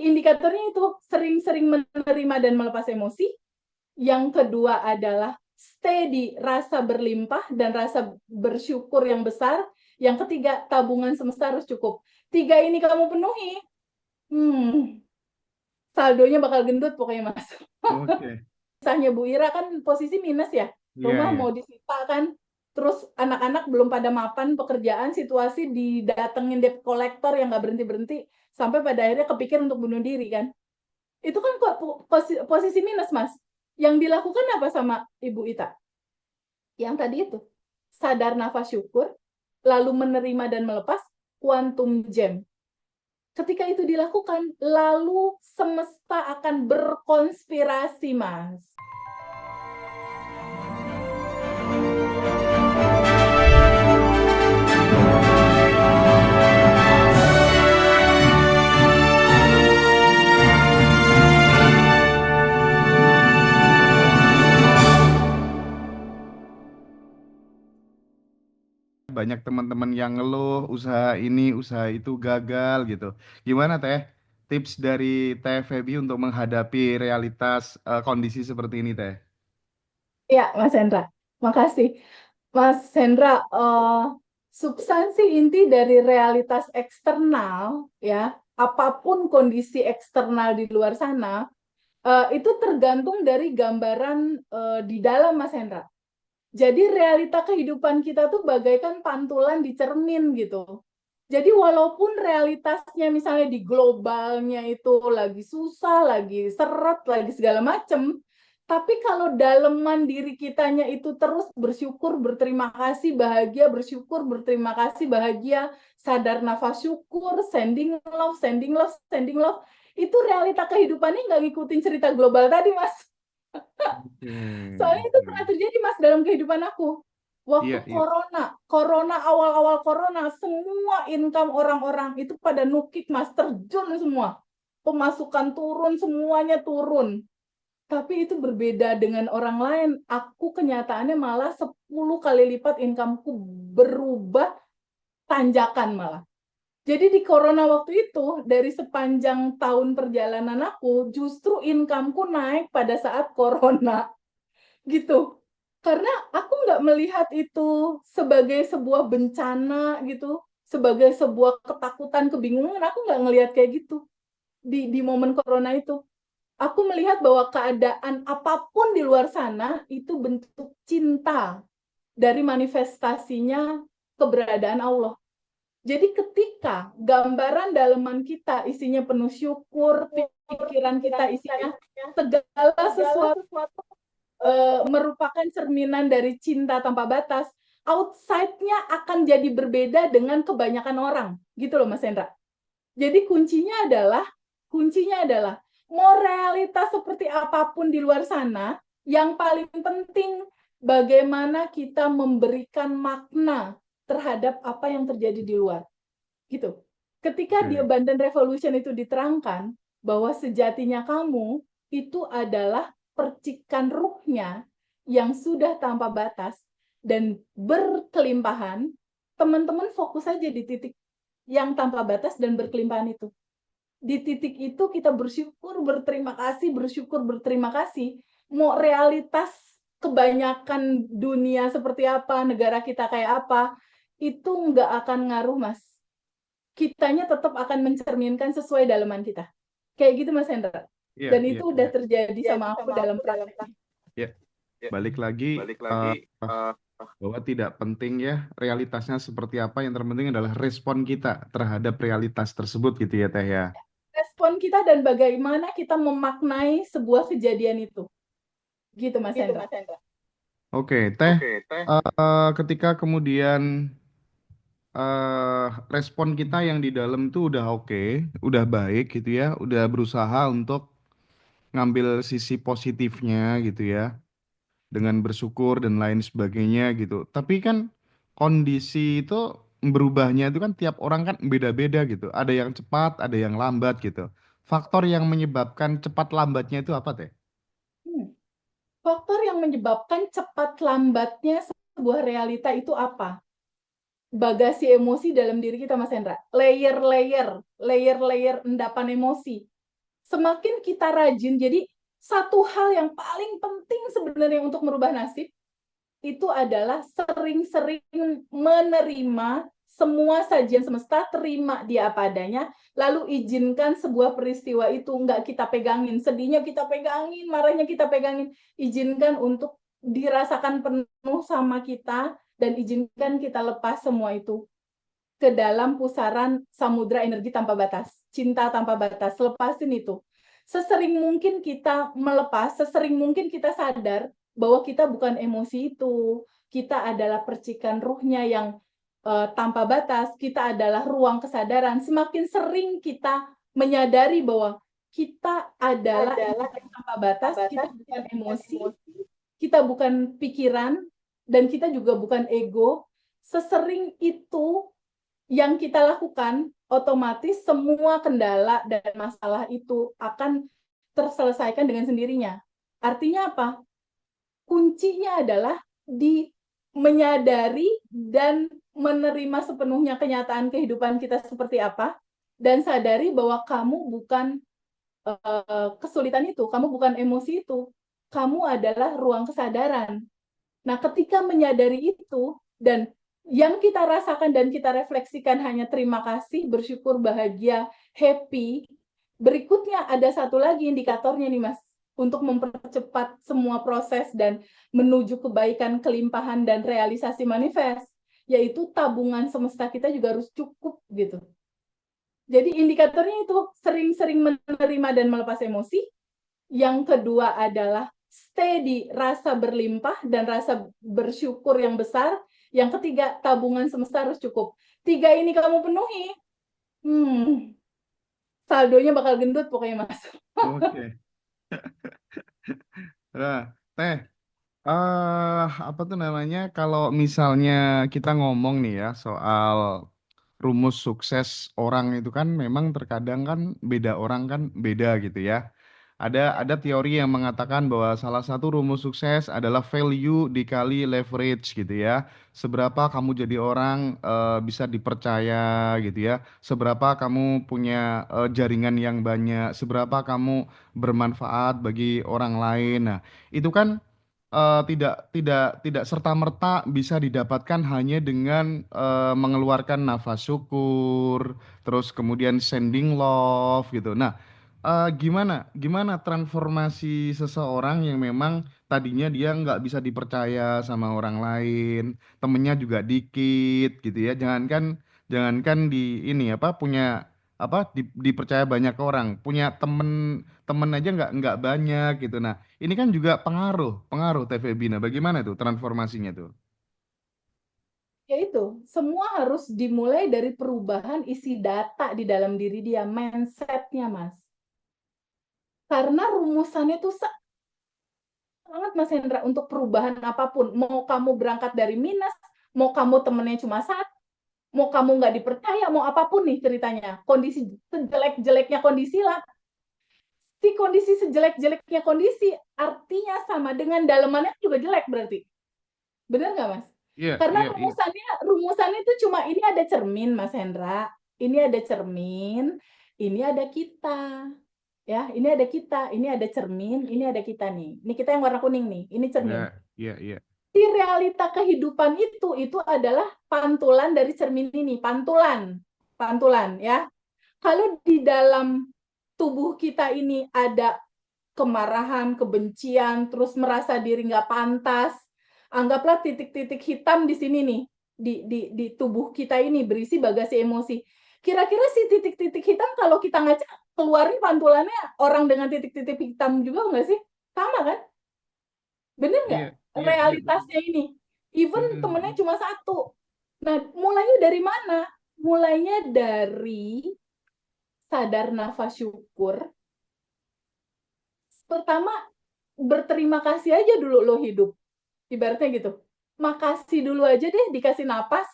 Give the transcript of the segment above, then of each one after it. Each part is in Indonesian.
indikatornya itu sering-sering menerima dan melepas emosi. Yang kedua adalah steady, rasa berlimpah dan rasa bersyukur yang besar. Yang ketiga, tabungan semesta harus cukup. 3 ini kamu penuhi, saldonya bakal gendut pokoknya, Mas. Oke. Kisahnya Bu Ira kan posisi minus ya, Iya, rumah iya. mau disita kan, terus anak-anak belum pada mapan pekerjaan, situasi didatengin debt collector yang nggak berhenti-berhenti, sampai pada akhirnya kepikir untuk bunuh diri kan. Itu kan posisi minus, Mas. Yang dilakukan apa sama Ibu Ita? Yang tadi itu, sadar nafas syukur, lalu menerima dan melepas, quantum gem. Ketika itu dilakukan, lalu semesta akan berkonspirasi, Mas. Banyak teman-teman yang ngeluh usaha ini, usaha itu gagal gitu. Gimana Teh? Tips dari Teh Feby untuk menghadapi realitas kondisi seperti ini Teh? Ya, Mas Hendra. Makasih. Mas Hendra, substansi inti dari realitas eksternal, ya, apapun kondisi eksternal di luar sana, itu tergantung dari gambaran di dalam, Mas Hendra. Jadi realita kehidupan kita tuh bagaikan pantulan di cermin gitu. Jadi walaupun realitasnya misalnya di globalnya itu lagi susah, lagi seret, lagi segala macem, tapi kalau daleman diri kitanya itu terus bersyukur, berterima kasih, bahagia, bersyukur, berterima kasih, bahagia, sadar nafas syukur, sending love, sending love, sending love, itu realita kehidupannya nggak ngikutin cerita global tadi, Mas. Oke, Soalnya itu oke. pernah terjadi, Mas, dalam kehidupan aku. Waktu Iya, iya. corona, awal-awal corona, semua income orang-orang itu pada nukik, Mas, terjun semua. Pemasukan turun, semuanya turun. Tapi itu berbeda dengan orang lain. Aku kenyataannya malah 10 kali lipat incomeku berubah tanjakan malah. Jadi di corona waktu itu, dari sepanjang tahun perjalanan aku, justru incomeku naik pada saat corona. Gitu. Karena aku nggak melihat itu sebagai sebuah bencana gitu, sebagai sebuah ketakutan, kebingungan, aku nggak ngelihat kayak gitu di momen corona itu. Aku melihat bahwa keadaan apapun di luar sana itu bentuk cinta dari manifestasinya keberadaan Allah. Jadi ketika gambaran daleman kita isinya penuh syukur, pikiran kita isinya segala sesuatu merupakan cerminan dari cinta tanpa batas, outside-nya akan jadi berbeda dengan kebanyakan orang. Gitu loh, Mas Hendra. Jadi kuncinya adalah mau realitas seperti apapun di luar sana, yang paling penting bagaimana kita memberikan makna terhadap apa yang terjadi di luar. Gitu. Ketika di Oke. Abundant Revolution itu diterangkan bahwa sejatinya kamu itu adalah percikan ruhnya yang sudah tanpa batas dan berkelimpahan, teman-teman fokus saja di titik yang tanpa batas dan berkelimpahan itu. Di titik itu kita bersyukur, berterima kasih, bersyukur, berterima kasih. Mau realitas kebanyakan dunia seperti apa, negara kita kayak apa, itu nggak akan ngaruh, Mas. Kitanya tetap akan mencerminkan sesuai dalaman kita. Kayak gitu, Mas Hendra. Iya, Dan iya, itu udah iya. terjadi sama aku dalam prakteknya. Iya. Balik lagi eh, bahwa tidak penting ya realitasnya seperti apa, yang terpenting adalah respon kita terhadap realitas tersebut gitu ya Teh ya. Respon kita dan bagaimana kita memaknai sebuah kejadian itu. Gitu, Mas Hendra. Oke, Teh, ketika kemudian respon kita yang di dalam tuh udah oke, udah baik gitu ya, udah berusaha untuk ngambil sisi positifnya gitu ya, dengan bersyukur dan lain sebagainya gitu. Tapi kan kondisi itu berubahnya itu kan tiap orang kan beda-beda gitu. Ada yang cepat, ada yang lambat gitu. Faktor yang menyebabkan cepat lambatnya itu apa Teh? Faktor yang menyebabkan cepat lambatnya sebuah realita itu apa? Bagasi emosi dalam diri kita, Mas Hendra. Layer-layer endapan emosi. Semakin kita rajin, jadi satu hal yang paling penting sebenarnya untuk merubah nasib, itu adalah sering-sering menerima semua sajian semesta, terima dia apa adanya, lalu izinkan sebuah peristiwa itu nggak kita pegangin, sedihnya kita pegangin, marahnya kita pegangin, izinkan untuk dirasakan penuh sama kita, dan izinkan kita lepas semua itu ke dalam pusaran samudra energi tanpa batas, cinta tanpa batas. Lepasin itu. Sesering mungkin kita melepas, sesering mungkin kita sadar bahwa kita bukan emosi itu. Kita adalah percikan ruhnya yang tanpa batas, kita adalah ruang kesadaran. Semakin sering kita menyadari bahwa kita adalah energi tanpa batas, kita bukan emosi, kita bukan pikiran, dan kita juga bukan ego. Sesering itu yang kita lakukan, otomatis semua kendala dan masalah itu akan terselesaikan dengan sendirinya. Artinya apa? Kuncinya adalah di menyadari dan menerima sepenuhnya kenyataan kehidupan kita seperti apa, dan sadari bahwa kamu bukan kesulitan itu, kamu bukan emosi itu, kamu adalah ruang kesadaran. Nah, ketika menyadari itu, dan yang kita rasakan dan kita refleksikan hanya terima kasih, bersyukur, bahagia, happy, berikutnya ada satu lagi indikatornya nih, Mas, untuk mempercepat semua proses dan menuju kebaikan, kelimpahan, dan realisasi manifest, yaitu tabungan semesta kita juga harus cukup gitu. Jadi indikatornya itu sering-sering menerima dan melepas emosi. Yang kedua adalah stay di rasa berlimpah dan rasa bersyukur yang besar. Yang ketiga, tabungan semesta harus cukup. 3 ini kamu penuhi, saldonya bakal gendut pokoknya, Mas. Oke. Nah, Teh, apa tuh namanya? Kalau misalnya kita ngomong nih ya soal rumus sukses orang itu kan memang terkadang kan beda orang kan beda gitu ya. Ada teori yang mengatakan bahwa salah satu rumus sukses adalah value dikali leverage gitu ya. Seberapa kamu jadi orang bisa dipercaya gitu ya. Seberapa kamu punya jaringan yang banyak, seberapa kamu bermanfaat bagi orang lain. Nah, itu kan tidak serta-merta bisa didapatkan hanya dengan mengeluarkan nafas syukur, terus kemudian sending love gitu. Nah, gimana gimana transformasi seseorang yang memang tadinya dia nggak bisa dipercaya sama orang lain, temennya juga dikit gitu ya. Jangankan jangankan di ini apa punya apa dipercaya banyak orang, punya temen temen aja nggak banyak gitu. Nah, ini kan juga pengaruh pengaruh TVB. Nah, bagaimana tuh transformasinya tuh? Yaitu, semua harus dimulai dari perubahan isi data di dalam diri dia, mindset-nya, Mas. Karena rumusannya tuh sangat, Mas Hendra, untuk perubahan apapun. Mau kamu berangkat dari minus, mau kamu temennya cuma satu, mau kamu nggak dipercaya, mau apapun nih ceritanya, kondisi sejelek-jeleknya kondisi lah, si kondisi sejelek-jeleknya kondisi artinya sama dengan dalemannya juga jelek berarti. Benar nggak, Mas? Iya, Karena iya, iya. rumusannya itu cuma ini ada cermin, Mas Hendra. Ini ada cermin, ini ada kita. Ya, ini ada kita, ini ada cermin, ini ada kita nih. Ini kita yang warna kuning nih. Ini Iya, cermin. iya, iya. Di realita kehidupan itu adalah pantulan dari cermin ini, pantulan. Pantulan ya. Kalau di dalam tubuh kita ini ada kemarahan, kebencian, terus merasa diri nggak pantas, anggaplah titik-titik hitam di sini nih, di tubuh kita ini berisi bagasi emosi. Kira-kira si titik-titik hitam kalau kita ngaca keluarin pantulannya orang dengan titik-titik hitam juga nggak sih? Sama kan? Bener nggak? Iya, iya, iya, betul. Realitasnya ini. Even temennya Mm-mm. cuma satu. Nah, mulainya dari mana? Mulainya dari sadar nafas syukur. Pertama, berterima kasih aja dulu lo hidup. Ibaratnya gitu. Makasih dulu aja deh dikasih napas.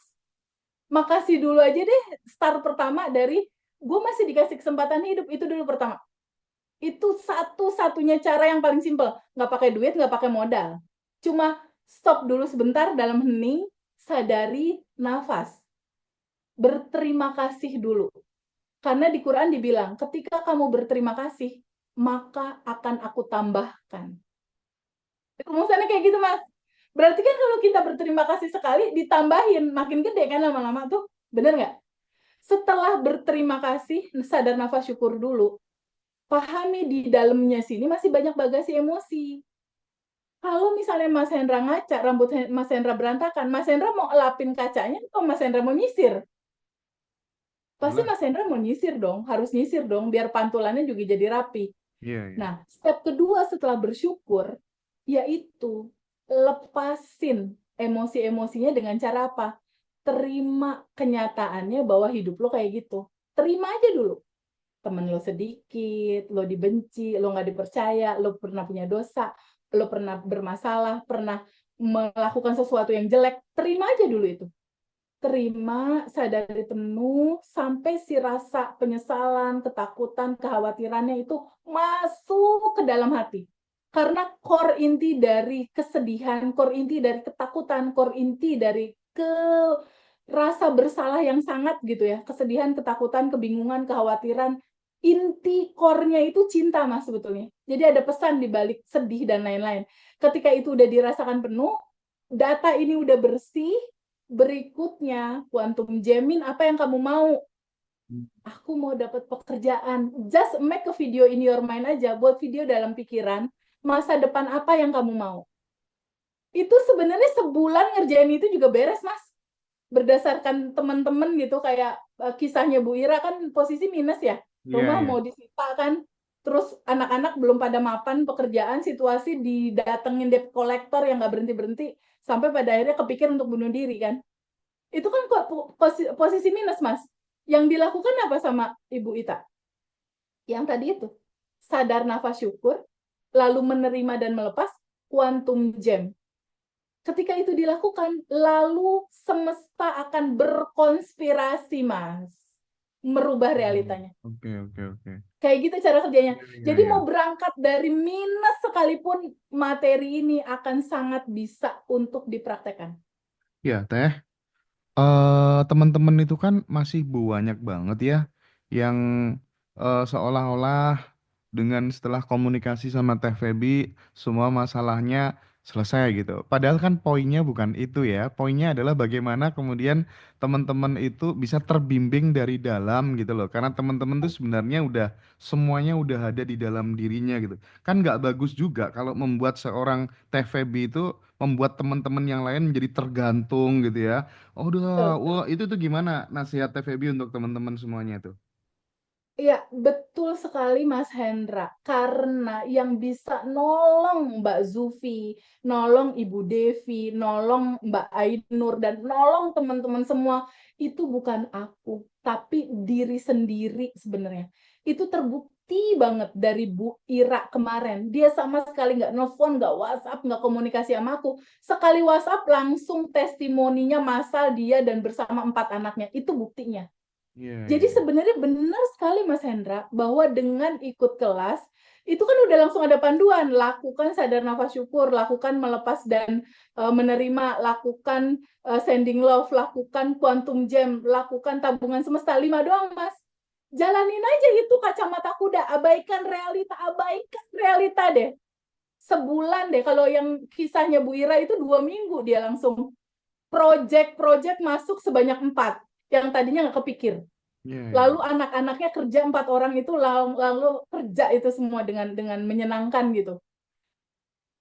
Makasih dulu aja deh start pertama dari gue masih dikasih kesempatan hidup. Itu dulu pertama. Itu satu-satunya cara yang paling simpel. Nggak pakai duit, nggak pakai modal. Cuma stop dulu sebentar dalam hening, sadari nafas. Berterima kasih dulu. Karena di Quran dibilang, ketika kamu berterima kasih, maka akan aku tambahkan. Rumusannya kayak gitu, Mas. Berarti kan kalau kita berterima kasih sekali, ditambahin, makin gede kan lama-lama tuh. Bener nggak? Setelah berterima kasih, sadar nafas syukur dulu. Pahami di dalamnya sini masih banyak bagasi emosi. Kalau misalnya Mas Hendra ngaca, rambut Mas Hendra berantakan, Mas Hendra mau elapin kacanya atau Mas Hendra mau nyisir? Pasti Jelas. Mas Hendra mau nyisir dong, harus nyisir dong, biar pantulannya juga jadi rapi. Iya, iya. Nah, step kedua setelah bersyukur, yaitu lepasin emosi-emosinya dengan cara apa? Terima kenyataannya bahwa hidup lo kayak gitu. Terima aja dulu. Temen lo sedikit, lo dibenci, lo nggak dipercaya, lo pernah punya dosa, lo pernah bermasalah, pernah melakukan sesuatu yang jelek, terima aja dulu itu. Terima, sadari penuh, sampai si rasa penyesalan, ketakutan, kekhawatirannya itu masuk ke dalam hati. Karena core inti dari kesedihan, core inti dari ketakutan, core inti dari rasa bersalah yang sangat gitu ya, kesedihan, ketakutan, kebingungan, kekhawatiran, inti core-nya itu cinta, Mas, sebetulnya. Jadi ada pesan di balik sedih dan lain-lain. Ketika itu udah dirasakan penuh, data ini udah bersih, berikutnya quantum jamming, apa yang kamu mau? Aku mau dapat pekerjaan. Just make a video in your mind aja, buat video dalam pikiran, masa depan apa yang kamu mau. Itu sebenarnya sebulan ngerjain itu juga beres, Mas. Berdasarkan teman-teman gitu, kayak kisahnya Bu Ira kan posisi minus ya. Iya, Rumah iya. mau disita kan. Terus anak-anak belum pada mapan pekerjaan, situasi didatengin debt collector yang nggak berhenti-berhenti, sampai pada akhirnya kepikir untuk bunuh diri kan. Itu kan kok posisi minus, Mas. Yang dilakukan apa sama Ibu Ita? Yang tadi itu. Sadar nafas syukur, lalu menerima dan melepas, quantum jam. Ketika itu dilakukan, lalu semesta akan berkonspirasi, Mas. Merubah realitanya. Oke, oke, oke. Kayak gitu cara kerjanya. Iya, iya, Jadi iya. mau berangkat dari minus sekalipun, materi ini akan sangat bisa untuk dipraktekkan. Ya, Teh. Teman-teman itu kan masih banyak banget ya yang seolah-olah dengan setelah komunikasi sama Teh Feby semua masalahnya selesai gitu. Padahal kan poinnya bukan itu ya. Poinnya adalah bagaimana kemudian teman-teman itu bisa terbimbing dari dalam gitu loh. Karena teman-teman tuh sebenarnya udah semuanya udah ada di dalam dirinya gitu. Kan nggak bagus juga kalau membuat seorang Teh Feby itu membuat teman-teman yang lain menjadi tergantung gitu ya. Oh, udah, Betul. wah itu tuh gimana nasihat TVB untuk teman-teman semuanya tuh? Iya, betul sekali Mas Hendra. Karena yang bisa nolong Mbak Zufi, nolong Ibu Devi, nolong Mbak Ainur, dan nolong teman-teman semua, itu bukan aku, tapi diri sendiri sebenarnya. Itu terbukti banget dari Bu Ira kemarin. Dia sama sekali nggak nelfon, nggak WhatsApp, nggak komunikasi sama aku. Sekali WhatsApp langsung testimoninya masal dia dan bersama 4 anaknya. Itu buktinya. Iya, iya, Jadi iya. sebenarnya benar sekali Mas Hendra bahwa dengan ikut kelas itu kan udah langsung ada panduan, lakukan sadar nafas syukur, lakukan melepas dan menerima, lakukan sending love, lakukan quantum jam, lakukan tabungan semesta, 5 doang Mas. Jalanin aja itu kacamata kuda, abaikan realita deh. Sebulan deh, kalau yang kisahnya Bu Ira itu 2 minggu dia langsung project-project masuk sebanyak 4 yang tadinya nggak kepikir. Iya, iya. Lalu anak-anaknya kerja 4 orang itu lalu kerja itu semua dengan menyenangkan gitu.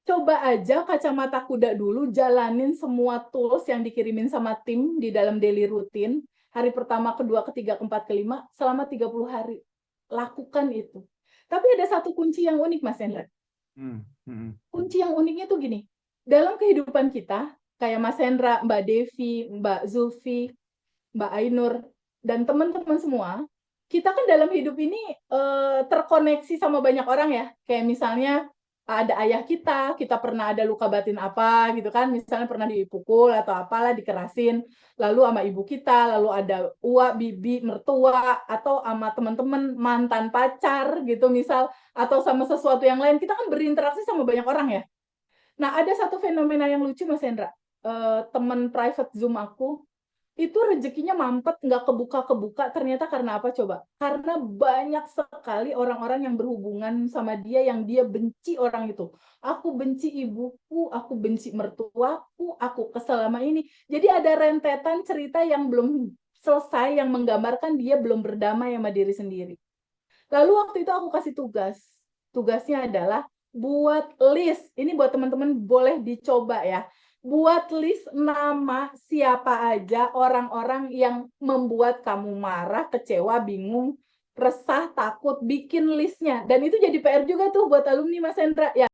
Coba aja kacamata kuda dulu, jalanin semua tools yang dikirimin sama tim di dalam daily rutin. Hari pertama, kedua, ketiga, keempat, kelima, selama 30 hari. Lakukan itu. Tapi ada satu kunci yang unik, Mas Hendra. Hmm, hmm, Kunci yang uniknya tuh gini. Dalam kehidupan kita, kayak Mas Hendra, Mbak Devi, Mbak Zulfi, Mbak Ainur, dan teman-teman semua, kita kan dalam hidup ini terkoneksi sama banyak orang ya. Kayak misalnya ada ayah kita pernah ada luka batin apa gitu kan, misalnya pernah dipukul atau apalah, dikerasin, lalu sama ibu kita, lalu ada uak, bibi, mertua, atau sama teman-teman mantan pacar gitu misal, atau sama sesuatu yang lain, kita kan berinteraksi sama banyak orang ya. Nah, ada satu fenomena yang lucu Mas Hendra. Teman private Zoom aku itu rezekinya mampet, nggak kebuka-kebuka. Ternyata karena apa coba? Karena banyak sekali orang-orang yang berhubungan sama dia yang dia benci orang itu. Aku benci ibuku, aku benci mertuaku, aku kesel sama ini. Jadi ada rentetan cerita yang belum selesai yang menggambarkan dia belum berdamai sama diri sendiri. Lalu waktu itu aku kasih tugas. Tugasnya adalah buat list. Ini buat teman-teman boleh dicoba ya. Buat list nama siapa aja orang-orang yang membuat kamu marah, kecewa, bingung, resah, takut. Bikin listnya. Dan itu jadi PR juga tuh buat alumni Mas Hendra. Ya,